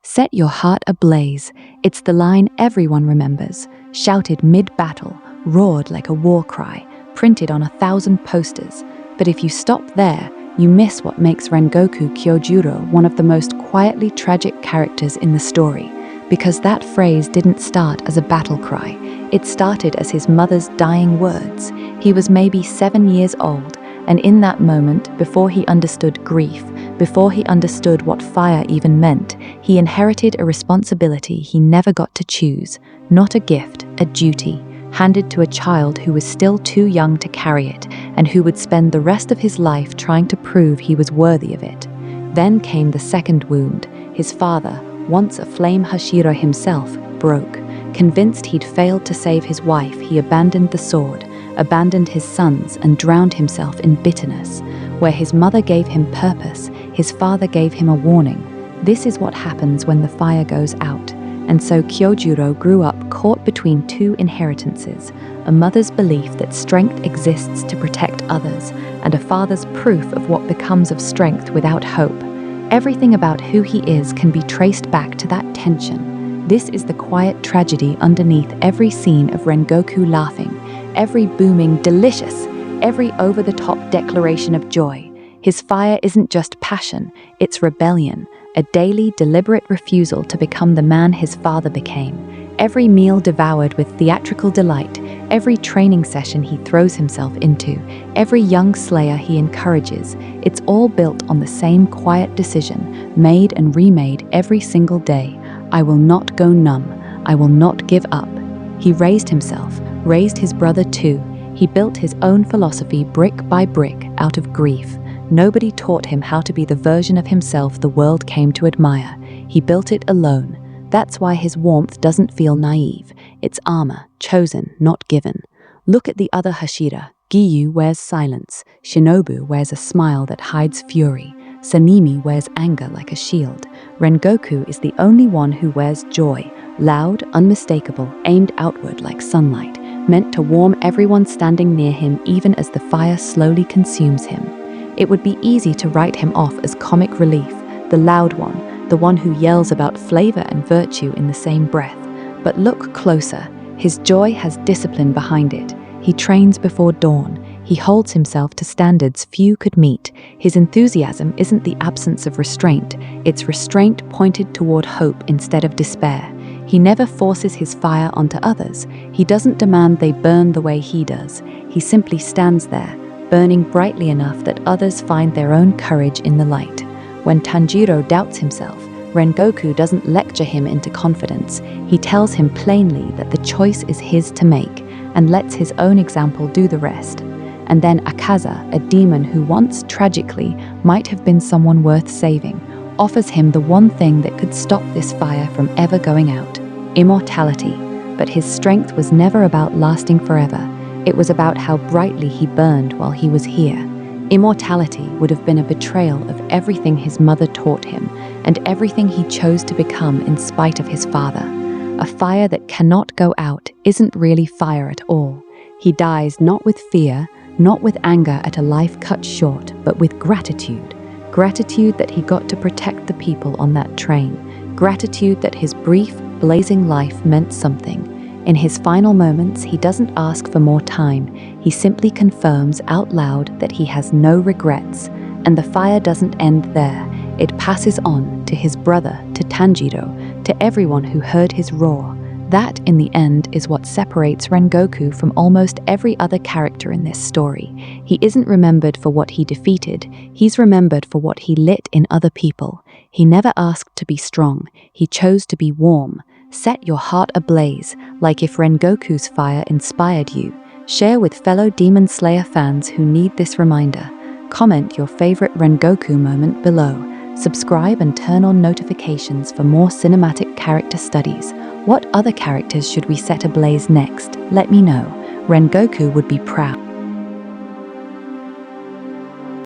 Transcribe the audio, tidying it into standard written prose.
Set your heart ablaze. It's the line everyone remembers, shouted mid-battle, roared like a war cry, printed on 1,000 posters. But if you stop there, you miss what makes Rengoku Kyojuro one of the most quietly tragic characters in the story. Because that phrase didn't start as a battle cry. It started as his mother's dying words. He was maybe 7 years old, and in that moment, before he understood grief, before he understood what fire even meant, he inherited a responsibility he never got to choose, not a gift, a duty, handed to a child who was still too young to carry it, and who would spend the rest of his life trying to prove he was worthy of it. Then came the second wound. His father, once a flame Hashira himself, broke. Convinced he'd failed to save his wife, he abandoned the sword, abandoned his sons, and drowned himself in bitterness. Where his mother gave him purpose, his father gave him a warning. This is what happens when the fire goes out. And so Kyojuro grew up caught between two inheritances, a mother's belief that strength exists to protect others, and a father's proof of what becomes of strength without hope. Everything about who he is can be traced back to that tension. This is the quiet tragedy underneath every scene of Rengoku laughing, every booming delicious, every over-the-top declaration of joy. His fire isn't just passion, it's rebellion, a daily, deliberate refusal to become the man his father became. Every meal devoured with theatrical delight, every training session he throws himself into, every young slayer he encourages, it's all built on the same quiet decision, made and remade every single day. I will not go numb. I will not give up. He raised himself, raised his brother too. He built his own philosophy brick by brick out of grief. Nobody taught him how to be the version of himself the world came to admire. He built it alone. That's why his warmth doesn't feel naive. It's armor, chosen, not given. Look at the other Hashira. Giyu wears silence. Shinobu wears a smile that hides fury. Sanemi wears anger like a shield. Rengoku is the only one who wears joy, loud, unmistakable, aimed outward like sunlight, meant to warm everyone standing near him even as the fire slowly consumes him. It would be easy to write him off as comic relief, the loud one, the one who yells about flavor and virtue in the same breath. But look closer. His joy has discipline behind it. He trains before dawn. He holds himself to standards few could meet. His enthusiasm isn't the absence of restraint. It's restraint pointed toward hope instead of despair. He never forces his fire onto others. He doesn't demand they burn the way he does. He simply stands there, burning brightly enough that others find their own courage in the light. When Tanjiro doubts himself, Rengoku doesn't lecture him into confidence. He tells him plainly that the choice is his to make, and lets his own example do the rest. And then Akaza, a demon who once, tragically, might have been someone worth saving, offers him the one thing that could stop this fire from ever going out: immortality. But his strength was never about lasting forever. It was about how brightly he burned while he was here. Immortality would have been a betrayal of everything his mother taught him, and everything he chose to become in spite of his father. A fire that cannot go out isn't really fire at all. He dies not with fear, not with anger at a life cut short, but with gratitude. Gratitude that he got to protect the people on that train. Gratitude that his brief, blazing life meant something. In his final moments, he doesn't ask for more time. He simply confirms out loud that he has no regrets. And the fire doesn't end there. It passes on to his brother, to Tanjiro, to everyone who heard his roar. That, in the end, is what separates Rengoku from almost every other character in this story. He isn't remembered for what he defeated. He's remembered for what he lit in other people. He never asked to be strong. He chose to be warm. Set your heart ablaze, like if Rengoku's fire inspired you. Share with fellow Demon Slayer fans who need this reminder. Comment your favorite Rengoku moment below. Subscribe and turn on notifications for more cinematic character studies. What other characters should we set ablaze next? Let me know. Rengoku would be proud.